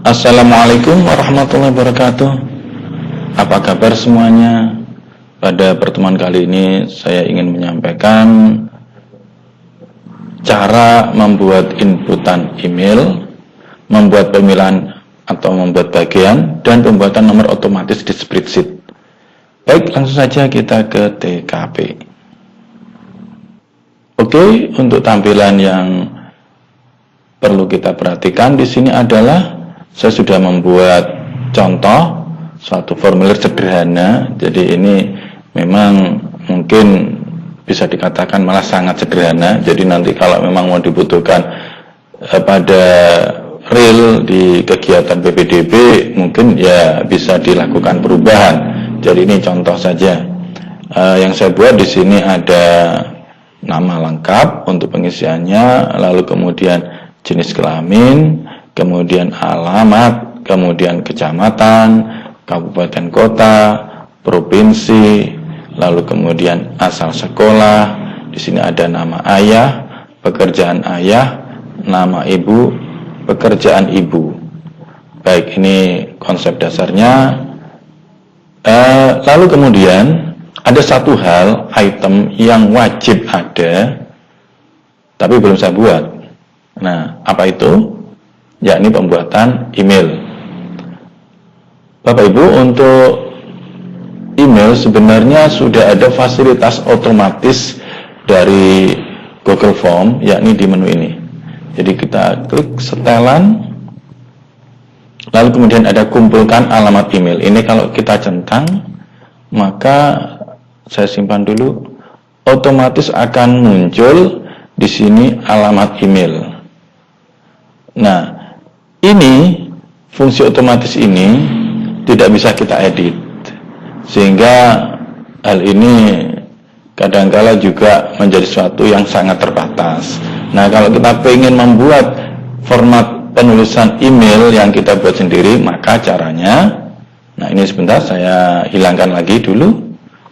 Assalamualaikum warahmatullahi wabarakatuh. Apa kabar semuanya? Pada pertemuan kali ini saya ingin menyampaikan cara membuat inputan email, membuat pemilihan atau membuat bagian, dan pembuatan nomor otomatis di spreadsheet. Baik, langsung saja kita ke TKP. Oke, untuk tampilan yang perlu kita perhatikan di sini adalah saya sudah membuat contoh suatu formulir sederhana. Jadi ini memang mungkin bisa dikatakan malah sangat sederhana. Jadi nanti kalau memang mau dibutuhkan pada real di kegiatan PPDB, mungkin ya bisa dilakukan perubahan. Jadi ini contoh saja. Yang saya buat di sini ada nama lengkap untuk pengisiannya, lalu kemudian jenis kelamin, kemudian alamat, kemudian kecamatan, kabupaten kota, provinsi, lalu kemudian asal sekolah. Di sini ada nama ayah, pekerjaan ayah, nama ibu, pekerjaan ibu. Baik, ini konsep dasarnya. Lalu kemudian ada satu hal, item yang wajib ada, tapi belum saya buat. Nah, apa itu? Yakni pembuatan email. Bapak Ibu, untuk email sebenarnya sudah ada fasilitas otomatis dari Google Form, yakni di menu ini. Jadi kita klik setelan, lalu kemudian ada kumpulkan alamat email. Ini kalau kita centang, maka saya simpan dulu, otomatis akan muncul di sini alamat email. Nah, ini fungsi otomatis ini tidak bisa kita edit, sehingga hal ini kadangkala juga menjadi sesuatu yang sangat terbatas. Nah, kalau kita ingin membuat format penulisan email yang kita buat sendiri, maka caranya, nah ini sebentar saya hilangkan lagi dulu,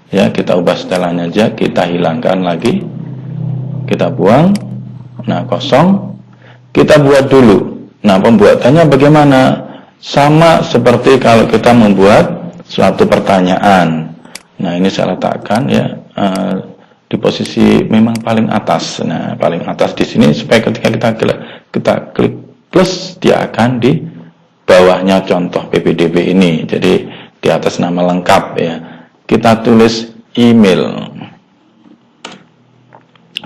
ya kita ubah setelannya aja, kita hilangkan lagi, kita buang, nah kosong, kita buat dulu. Nah, pembuatannya bagaimana? Sama seperti kalau kita membuat suatu pertanyaan. Nah, ini saya letakkan ya di posisi memang paling atas. Nah, paling atas di sini supaya ketika kita klik plus, dia akan di bawahnya contoh PPDB ini. Jadi di atas nama lengkap ya. Kita tulis email.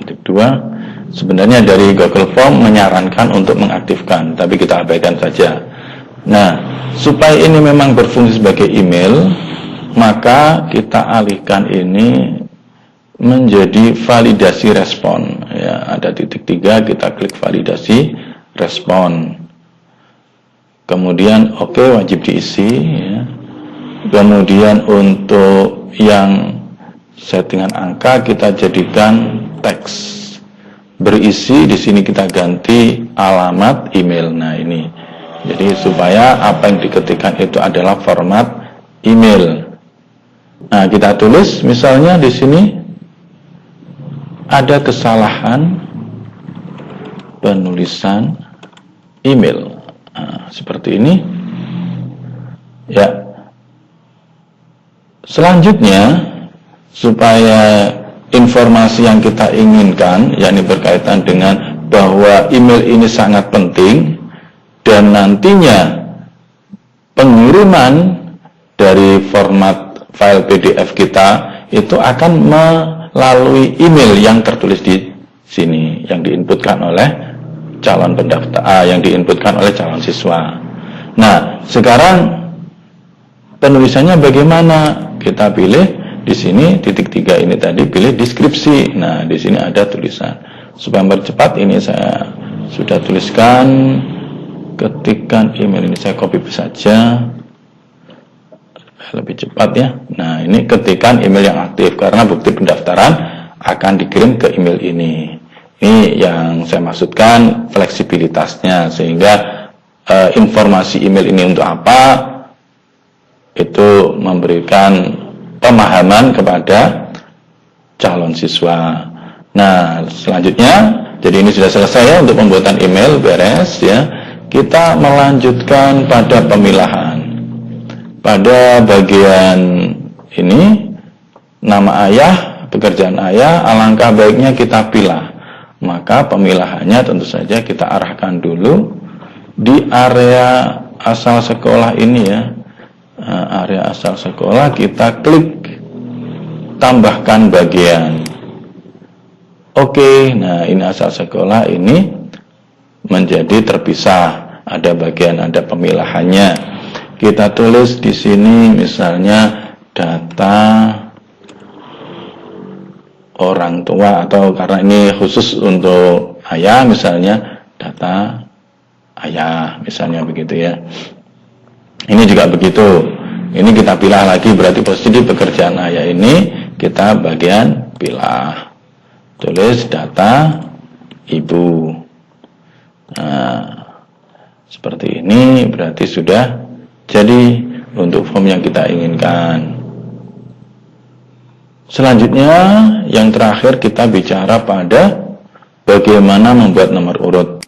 Titik 2. Sebenarnya dari Google Form menyarankan untuk mengaktifkan, tapi kita abaikan saja. Nah, supaya ini memang berfungsi sebagai email, maka kita alihkan ini menjadi validasi respon. Ya, ada titik 3, kita klik validasi respon. Kemudian oke, wajib diisi. Ya. Kemudian untuk yang settingan angka kita jadikan teks. Berisi di sini kita ganti alamat email. Nah, ini. Jadi supaya apa yang diketikkan itu adalah format email. Nah, kita tulis misalnya di sini ada kesalahan penulisan email. Nah, seperti ini. Ya. Selanjutnya, supaya informasi yang kita inginkan, yakni berkaitan dengan bahwa email ini sangat penting dan nantinya pengiriman dari format file PDF kita itu akan melalui email yang tertulis di sini, yang diinputkan oleh calon pendaftar, yang diinputkan oleh calon siswa. Nah, sekarang penulisannya bagaimana? Kita pilih di sini titik 3 ini tadi, pilih deskripsi. Nah, di sini ada tulisan. Supaya mempercepat ini saya sudah tuliskan, ketikkan email ini, saya copy saja lebih cepat ya. Nah, ini ketikkan email yang aktif karena bukti pendaftaran akan dikirim ke email ini. Ini yang saya maksudkan fleksibilitasnya, sehingga informasi email ini untuk apa itu memberikan pemahaman kepada calon siswa. Nah, selanjutnya, jadi ini sudah selesai ya untuk pembuatan email, beres ya. kita melanjutkan pada pemilahan. Pada bagian ini, nama ayah, pekerjaan ayah, alangkah baiknya kita pilah. Maka pemilahannya tentu saja kita arahkan dulu di area asal sekolah ini ya. Area asal sekolah kita klik tambahkan bagian. Oke, nah ini asal sekolah ini menjadi terpisah. Ada bagian, ada pemilahannya. Kita tulis di sini misalnya data orang tua, atau karena ini khusus untuk ayah misalnya data ayah misalnya begitu ya. Ini juga begitu. Ini kita pilih lagi, berarti posisi pekerjaan ayah ini kita bagian pilih. Tulis data ibu. Nah, seperti ini berarti sudah jadi untuk form yang kita inginkan. Selanjutnya yang terakhir kita bicara pada bagaimana membuat nomor urut.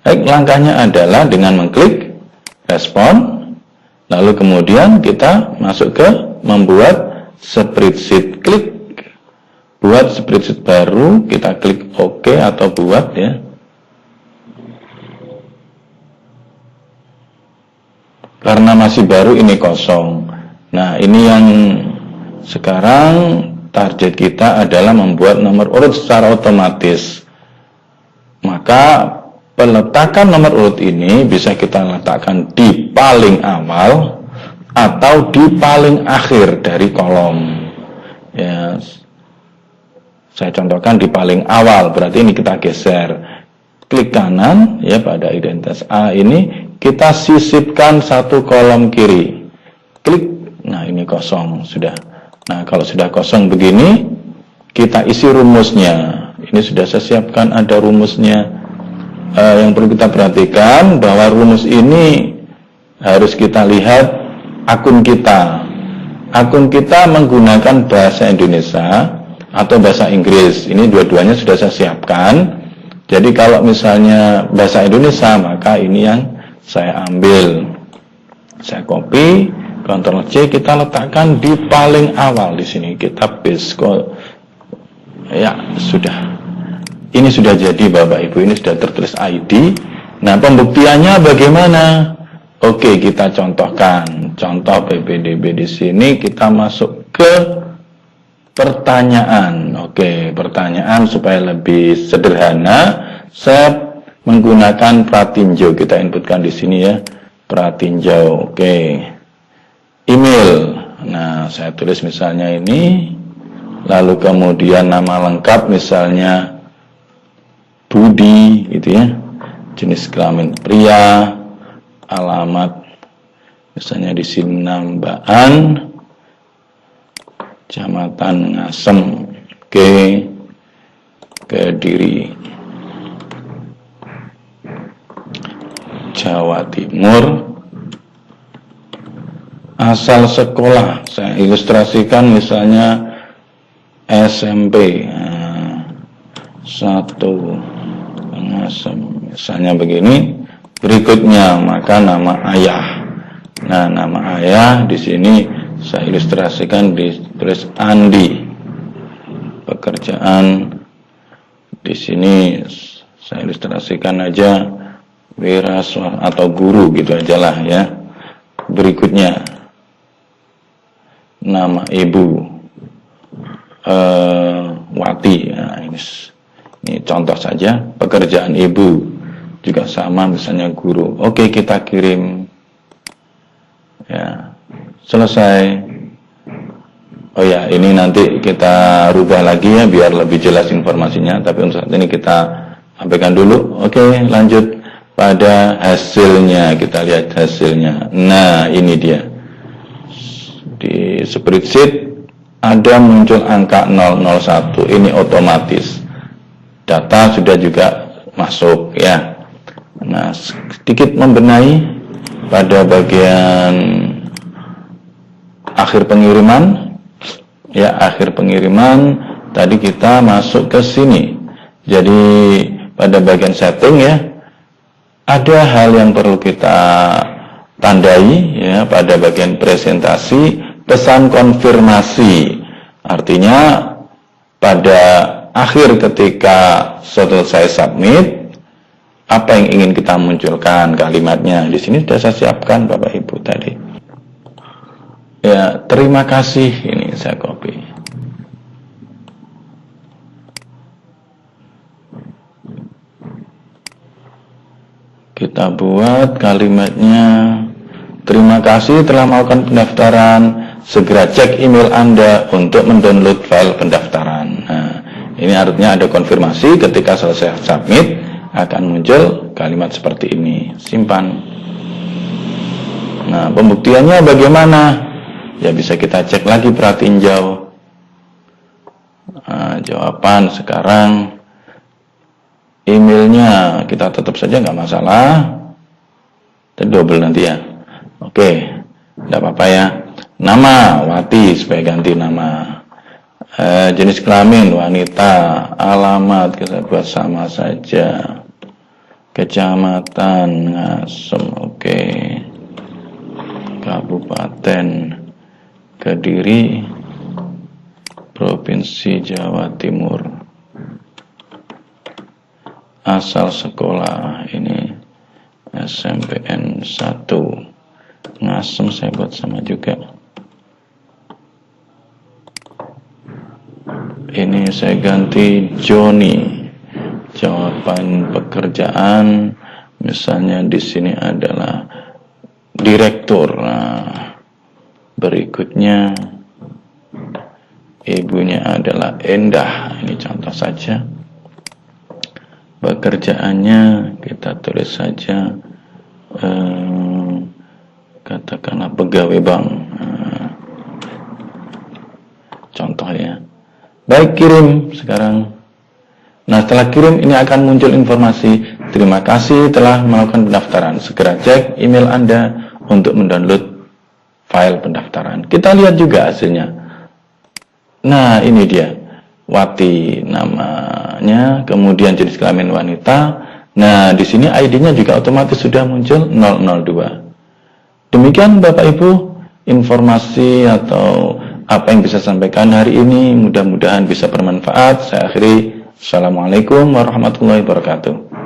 Baik, langkahnya adalah dengan mengklik respon, lalu kemudian kita masuk ke membuat spreadsheet. Klik buat spreadsheet baru, kita klik OK atau buat ya. Karena masih baru ini kosong. Nah, ini yang sekarang target kita adalah membuat nomor urut secara otomatis. Maka peletakan nomor urut ini bisa kita letakkan di paling awal atau di paling akhir dari kolom. Ya, saya contohkan di paling awal, berarti ini kita geser. Klik kanan ya pada identitas A ini, kita sisipkan satu kolom kiri. Klik, nah ini kosong sudah. Nah kalau sudah kosong begini, kita isi rumusnya. Ini sudah saya siapkan, ada rumusnya. Yang perlu kita perhatikan bahwa rumus ini harus kita lihat akun kita. Akun kita menggunakan bahasa Indonesia atau bahasa Inggris. Ini dua-duanya sudah saya siapkan. Jadi kalau misalnya bahasa Indonesia, maka ini yang saya ambil. Saya copy, Ctrl C, kita letakkan di paling awal di sini. Kita paste. Ya, sudah. Ini sudah jadi Bapak Ibu, ini sudah tertulis ID. Nah, pembuktiannya bagaimana? Oke, kita contohkan. Contoh PPDB di sini kita masuk ke pertanyaan. Oke, pertanyaan supaya lebih sederhana, saya menggunakan pratinjau. Kita inputkan di sini ya, pratinjau. Oke, email. Nah, saya tulis misalnya ini, lalu kemudian nama lengkap misalnya Budi, gitu ya. Jenis kelamin pria, alamat misalnya di sini Nambaan, Kecamatan Ngasem, Kediri, Jawa Timur. Asal sekolah saya ilustrasikan misalnya SMP 1 Ngasem, misalnya begini. Berikutnya maka nama ayah. Nah, nama ayah di sini saya ilustrasikan di tulis Andi. Pekerjaan di sini saya ilustrasikan aja wiraswa atau guru gitu aja lah ya. Berikutnya nama ibu Wati. Nah, ini contoh saja. Pekerjaan ibu juga sama misalnya guru. Oke, kita kirim ya. Selesai. Oh ya, ini nanti kita rubah lagi ya biar lebih jelas informasinya, tapi untuk saat ini kita abaikan dulu. Oke, lanjut pada hasilnya. Kita lihat hasilnya. Nah, ini dia. Di spreadsheet ada muncul angka 001. Ini otomatis. Data sudah juga masuk ya. Nah, sedikit membenahi pada bagian akhir pengiriman. Ya, akhir pengiriman tadi kita masuk ke sini. Jadi pada bagian setting ya, ada hal yang perlu kita tandai ya pada bagian presentasi, pesan konfirmasi. Artinya pada akhir ketika selesai submit, apa yang ingin kita munculkan kalimatnya. Di sini sudah saya siapkan Bapak Ibu tadi. Ya, terima kasih, ini saya copy. Kita buat kalimatnya. Terima kasih telah melakukan pendaftaran. Segera cek email Anda untuk mendownload file pendaftaran. Nah, ini artinya ada konfirmasi ketika selesai submit akan muncul kalimat seperti ini. Simpan. Nah, pembuktiannya bagaimana? Ya bisa kita cek lagi pratinjau. Nah, jawaban sekarang emailnya kita tutup saja nggak masalah. Kita double nanti ya. Oke, tidak apa-apa ya. Nama Wati supaya ganti nama. Jenis kelamin wanita. Alamat kita buat sama saja. Kecamatan Ngasem. Oke. Kabupaten Kediri, Provinsi Jawa Timur. Asal sekolah ini SMPN 1 Ngasem, saya buat sama juga. Ini saya ganti Joni. Jawaban pekerjaan misalnya di sini adalah direktur. Nah, berikutnya ibunya adalah Endah. Ini contoh saja. Pekerjaannya kita tulis saja katakanlah pegawai bank. Contohnya. Baik, kirim sekarang. Nah, setelah kirim ini akan muncul informasi, terima kasih telah melakukan pendaftaran. Segera cek email Anda untuk mendownload file pendaftaran. Kita lihat juga hasilnya. Nah, ini dia. Wati namanya, kemudian jenis kelamin wanita. Nah, di sini ID-nya juga otomatis sudah muncul 002. Demikian Bapak Ibu informasi atau apa yang bisa saya sampaikan hari ini. Mudah-mudahan bisa bermanfaat. Saya akhiri. Assalamualaikum warahmatullahi wabarakatuh.